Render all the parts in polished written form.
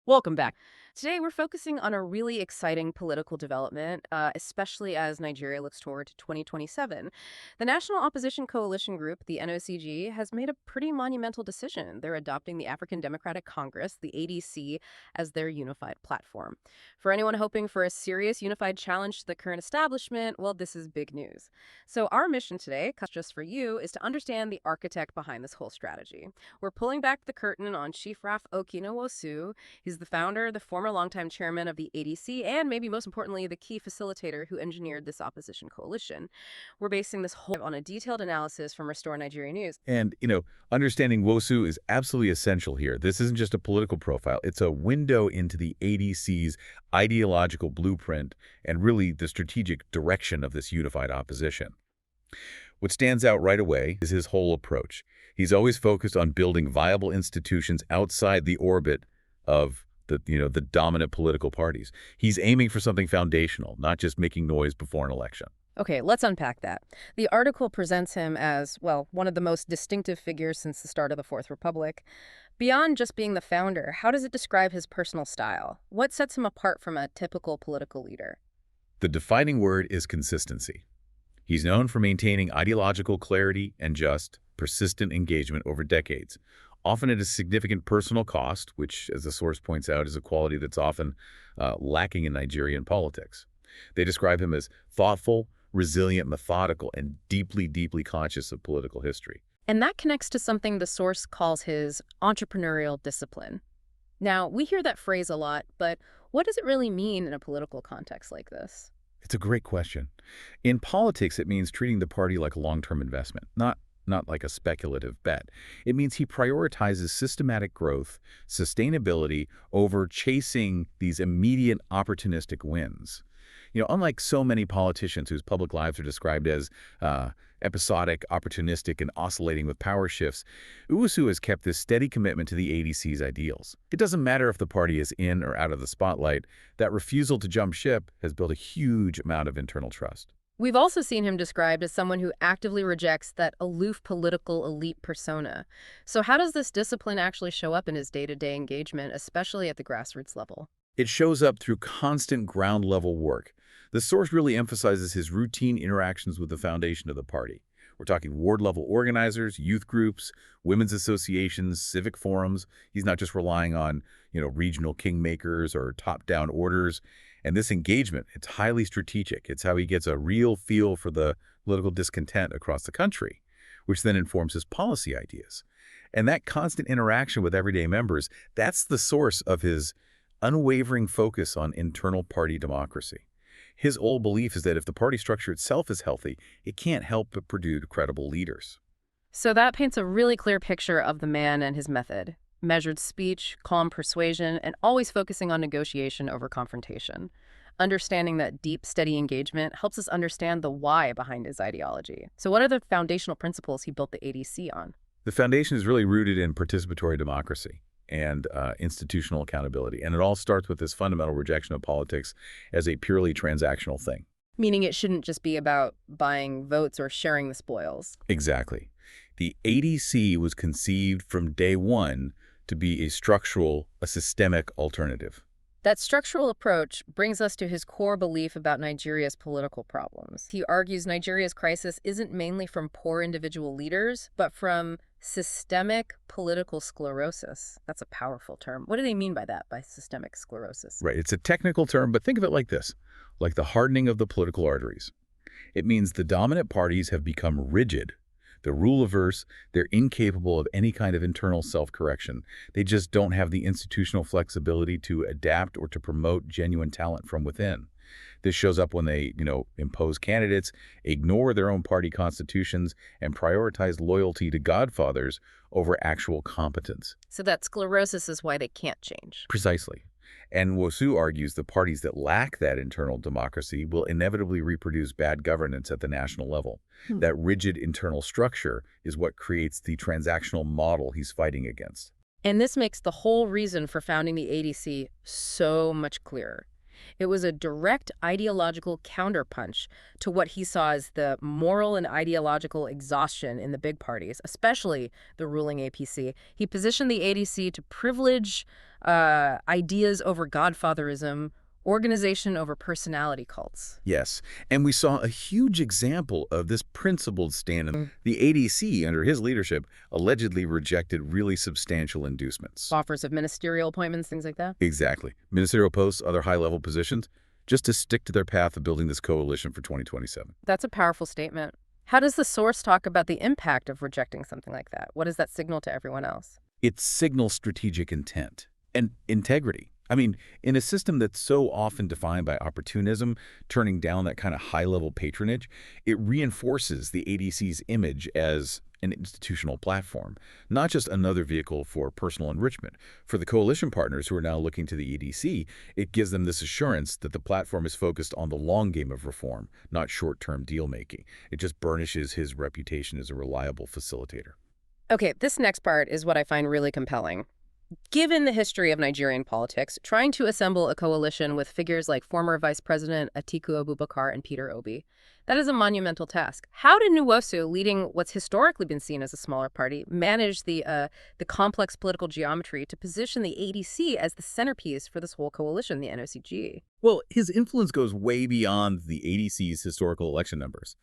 Welcome back. Today, we're focusing on a really exciting political development, especially as Nigeria looks toward 2027. The National Opposition Coalition Group, the NOCG, has made a pretty monumental decision. They're adopting the African Democratic Congress, the ADC, as their unified platform. For anyone hoping for a serious unified challenge to the current establishment, well, this is big news. So our mission today, just for you, is to understand the architect behind this whole strategy. We're pulling back the curtain on Chief Raph Nwosu. He's the founder, the former longtime chairman of the ADC, and maybe most importantly, the key facilitator who engineered this opposition coalition. We're basing this whole on a detailed analysis from Restore Nigeria News. And, understanding Nwosu is absolutely essential here. This isn't just a political profile. It's a window into the ADC's ideological blueprint and really the strategic direction of this unified opposition. What stands out right away is his whole approach. He's always focused on building viable institutions outside the orbit of the dominant political parties. He's aiming for something foundational, not just making noise before an election. Okay, let's unpack that. The article presents him as, well, one of the most distinctive figures since the start of the Fourth Republic. Beyond just being the founder, how does it describe his personal style? What sets him apart from a typical political leader? The defining word is consistency. He's known for maintaining ideological clarity and just, persistent engagement over decades, often at a significant personal cost, which, as the source points out, is a quality that's often lacking in Nigerian politics. They describe him as thoughtful, resilient, methodical, and deeply, deeply conscious of political history. And that connects to something the source calls his entrepreneurial discipline. Now, we hear that phrase a lot, but what does it really mean in a political context like this? It's a great question. In politics, it means treating the party like a long-term investment, not like a speculative bet. It means he prioritizes systematic growth, sustainability, over chasing these immediate opportunistic wins. Unlike so many politicians whose public lives are described as episodic, opportunistic, and oscillating with power shifts, Nwosu has kept this steady commitment to the ADC's ideals. It doesn't matter if the party is in or out of the spotlight. That refusal to jump ship has built a huge amount of internal trust. We've also seen him described as someone who actively rejects that aloof political elite persona. So how does this discipline actually show up in his day-to-day engagement, especially at the grassroots level? It shows up through constant ground-level work. The source really emphasizes his routine interactions with the foundation of the party. We're talking ward-level organizers, youth groups, women's associations, civic forums. He's not just relying on, regional kingmakers or top-down orders. And this engagement, it's highly strategic. It's how he gets a real feel for the political discontent across the country, which then informs his policy ideas. And that constant interaction with everyday members, that's the source of his unwavering focus on internal party democracy. His old belief is that if the party structure itself is healthy, it can't help but produce credible leaders. So that paints a really clear picture of the man and his method. Measured speech, calm persuasion, and always focusing on negotiation over confrontation. Understanding that deep, steady engagement helps us understand the why behind his ideology. So what are the foundational principles he built the ADC on? The foundation is really rooted in participatory democracy and institutional accountability. And it all starts with this fundamental rejection of politics as a purely transactional thing. Meaning it shouldn't just be about buying votes or sharing the spoils. Exactly. The ADC was conceived from day one to be a systemic alternative. That structural approach brings us to his core belief about Nigeria's political problems. He argues Nigeria's crisis isn't mainly from poor individual leaders, but from systemic political sclerosis. That's a powerful term. What do they mean by that, by systemic sclerosis? Right. It's a technical term, but think of it like this, like the hardening of the political arteries. It means the dominant parties have become rigid. They're rule-averse, they're incapable of any kind of internal self-correction. They just don't have the institutional flexibility to adapt or to promote genuine talent from within. This shows up when they, impose candidates, ignore their own party constitutions, and prioritize loyalty to godfathers over actual competence. So that sclerosis is why they can't change. Precisely. And Nwosu argues the parties that lack that internal democracy will inevitably reproduce bad governance at the national level. That rigid internal structure is what creates the transactional model he's fighting against. And this makes the whole reason for founding the ADC so much clearer. It was a direct ideological counterpunch to what he saw as the moral and ideological exhaustion in the big parties, especially the ruling APC. He positioned the ADC to privilege ideas over godfatherism, organization over personality cults. Yes, and we saw a huge example of this principled stand. The ADC, under his leadership, allegedly rejected really substantial inducements. Offers of ministerial appointments, things like that. Exactly. Ministerial posts, other high-level positions, just to stick to their path of building this coalition for 2027. That's a powerful statement. How does the source talk about the impact of rejecting something like that? What does that signal to everyone else? It signals strategic intent and integrity. I mean, in a system that's so often defined by opportunism, turning down that kind of high-level patronage, it reinforces the ADC's image as an institutional platform, not just another vehicle for personal enrichment. For the coalition partners who are now looking to the ADC, it gives them this assurance that the platform is focused on the long game of reform, not short-term deal-making. It just burnishes his reputation as a reliable facilitator. Okay, this next part is what I find really compelling. Given the history of Nigerian politics, trying to assemble a coalition with figures like former Vice President Atiku Abubakar and Peter Obi, that is a monumental task. How did Nwosu, leading what's historically been seen as a smaller party, manage the complex political geometry to position the ADC as the centerpiece for this whole coalition, the NOCG? Well, his influence goes way beyond the ADC's historical election numbers.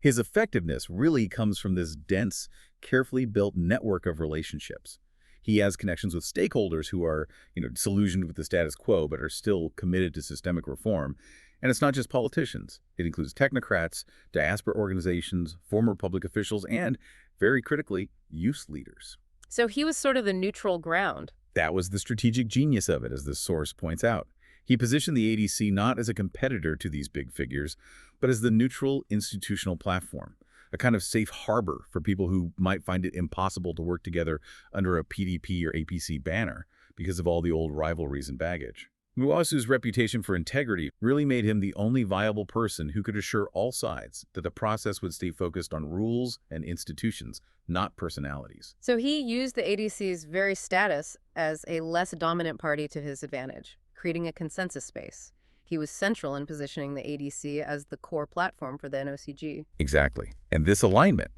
His effectiveness really comes from this dense, carefully built network of relationships. He has connections with stakeholders who are, disillusioned with the status quo but are still committed to systemic reform. And it's not just politicians. It includes technocrats, diaspora organizations, former public officials, and, very critically, youth leaders. So he was sort of the neutral ground. That was the strategic genius of it, as the source points out. He positioned the ADC not as a competitor to these big figures, but as the neutral institutional platform, a kind of safe harbor for people who might find it impossible to work together under a PDP or APC banner because of all the old rivalries and baggage. Nwosu's reputation for integrity really made him the only viable person who could assure all sides that the process would stay focused on rules and institutions, not personalities. So he used the ADC's very status as a less dominant party to his advantage, creating a consensus space. He was central in positioning the ADC as the core platform for the NOCG. Exactly. And this alignment,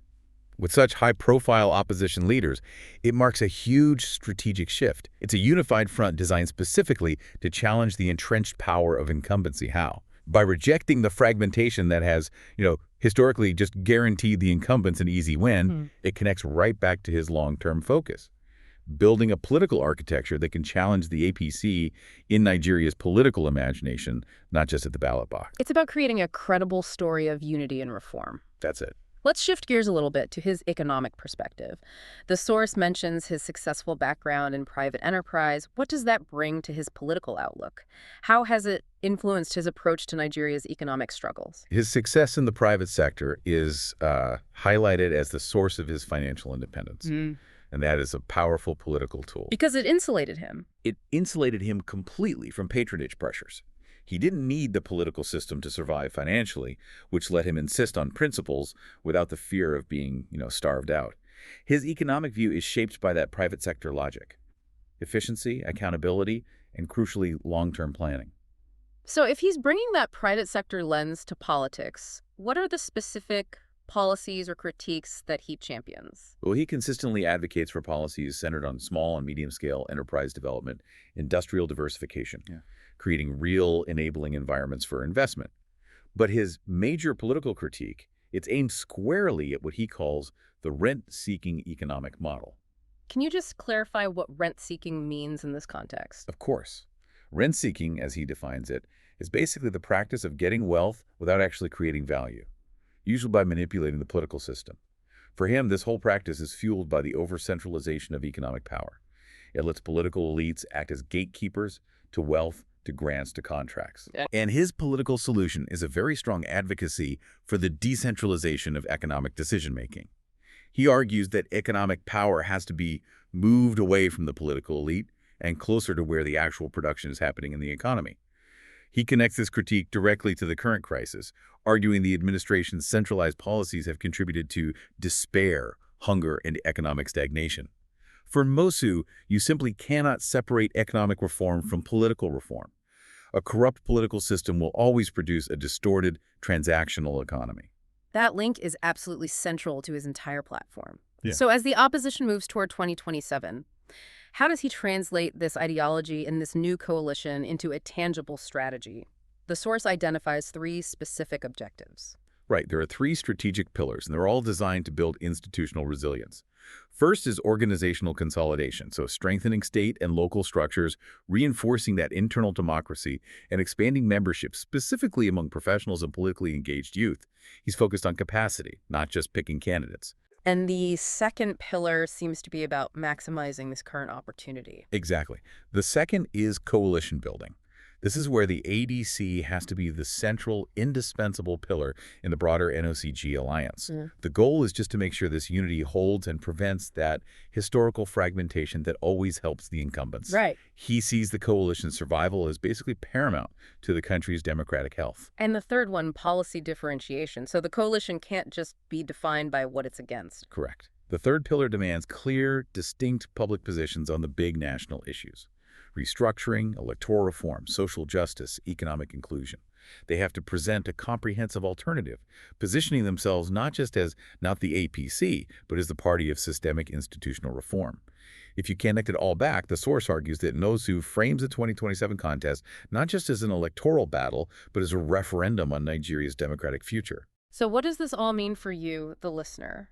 with such high-profile opposition leaders, it marks a huge strategic shift. It's a unified front designed specifically to challenge the entrenched power of incumbency. How? By rejecting the fragmentation that has, historically just guaranteed the incumbents an easy win, it connects right back to his long-term focus. Building a political architecture that can challenge the APC in Nigeria's political imagination, not just at the ballot box. It's about creating a credible story of unity and reform. That's it. Let's shift gears a little bit to his economic perspective. The source mentions his successful background in private enterprise. What does that bring to his political outlook? How has it influenced his approach to Nigeria's economic struggles? His success in the private sector is highlighted as the source of his financial independence. And that is a powerful political tool. Because it insulated him. It insulated him completely from patronage pressures. He didn't need the political system to survive financially, which let him insist on principles without the fear of being, starved out. His economic view is shaped by that private sector logic: efficiency, accountability, and crucially, long-term planning. So if he's bringing that private sector lens to politics, what are the specific policies or critiques that he champions? Well, he consistently advocates for policies centered on small and medium-scale enterprise development, industrial diversification, creating real enabling environments for investment. But his major political critique, it's aimed squarely at what he calls the rent-seeking economic model. Can you just clarify what rent-seeking means in this context? Of course. Rent-seeking, as he defines it, is basically the practice of getting wealth without actually creating value, usually by manipulating the political system. For him, this whole practice is fueled by the over-centralization of economic power. It lets political elites act as gatekeepers to wealth, to grants, to contracts. And his political solution is a very strong advocacy for the decentralization of economic decision-making. He argues that economic power has to be moved away from the political elite and closer to where the actual production is happening in the economy. He connects this critique directly to the current crisis, arguing the administration's centralized policies have contributed to despair, hunger, and economic stagnation. For Nwosu, you simply cannot separate economic reform from political reform. A corrupt political system will always produce a distorted, transactional economy. That link is absolutely central to his entire platform. So as the opposition moves toward 2027, How does he translate this ideology and this new coalition into a tangible strategy? The source identifies three specific objectives. Right, there are three strategic pillars, and they're all designed to build institutional resilience. First is organizational consolidation, so strengthening state and local structures, reinforcing that internal democracy, and expanding membership, specifically among professionals and politically engaged youth. He's focused on capacity, not just picking candidates. And the second pillar seems to be about maximizing this current opportunity. Exactly. The second is coalition building. This is where the ADC has to be the central, indispensable pillar in the broader NOCG alliance. Mm. The goal is just to make sure this unity holds and prevents that historical fragmentation that always helps the incumbents. Right. He sees the coalition's survival as basically paramount to the country's democratic health. And the third one, policy differentiation. So the coalition can't just be defined by what it's against. Correct. The third pillar demands clear, distinct public positions on the big national issues. Restructuring, electoral reform, social justice, economic inclusion. They have to present a comprehensive alternative, positioning themselves not just as not the APC, but as the party of systemic institutional reform. If you connect it all back, the source argues that Nwosu frames the 2027 contest not just as an electoral battle, but as a referendum on Nigeria's democratic future. So what does this all mean for you, the listener?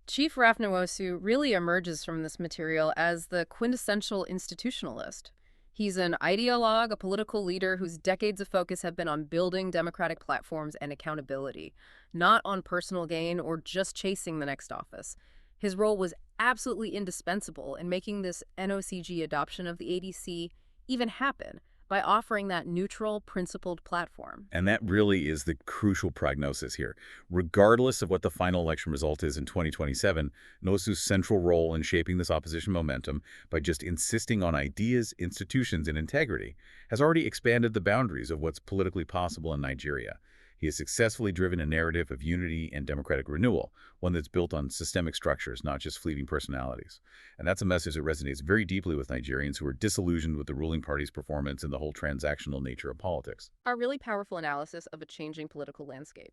Chief Raph Nwosu really emerges from this material as the quintessential institutionalist. He's an ideologue, a political leader whose decades of focus have been on building democratic platforms and accountability, not on personal gain or just chasing the next office. His role was absolutely indispensable in making this NOCG adoption of the ADC even happen by offering that neutral, principled platform. And that really is the crucial prognosis here. Regardless of what the final election result is in 2027, Nwosu's central role in shaping this opposition momentum by just insisting on ideas, institutions, and integrity has already expanded the boundaries of what's politically possible in Nigeria. He has successfully driven a narrative of unity and democratic renewal, one that's built on systemic structures, not just fleeting personalities. And that's a message that resonates very deeply with Nigerians who are disillusioned with the ruling party's performance and the whole transactional nature of politics. A really powerful analysis of a changing political landscape.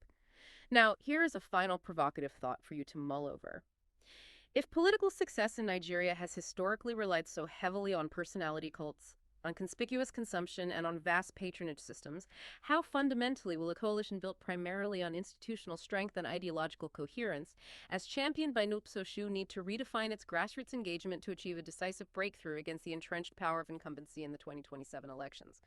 Now, here is a final provocative thought for you to mull over. If political success in Nigeria has historically relied so heavily on personality cults, on conspicuous consumption, and on vast patronage systems, how fundamentally will a coalition built primarily on institutional strength and ideological coherence, as championed by Nwosu, need to redefine its grassroots engagement to achieve a decisive breakthrough against the entrenched power of incumbency in the 2027 elections?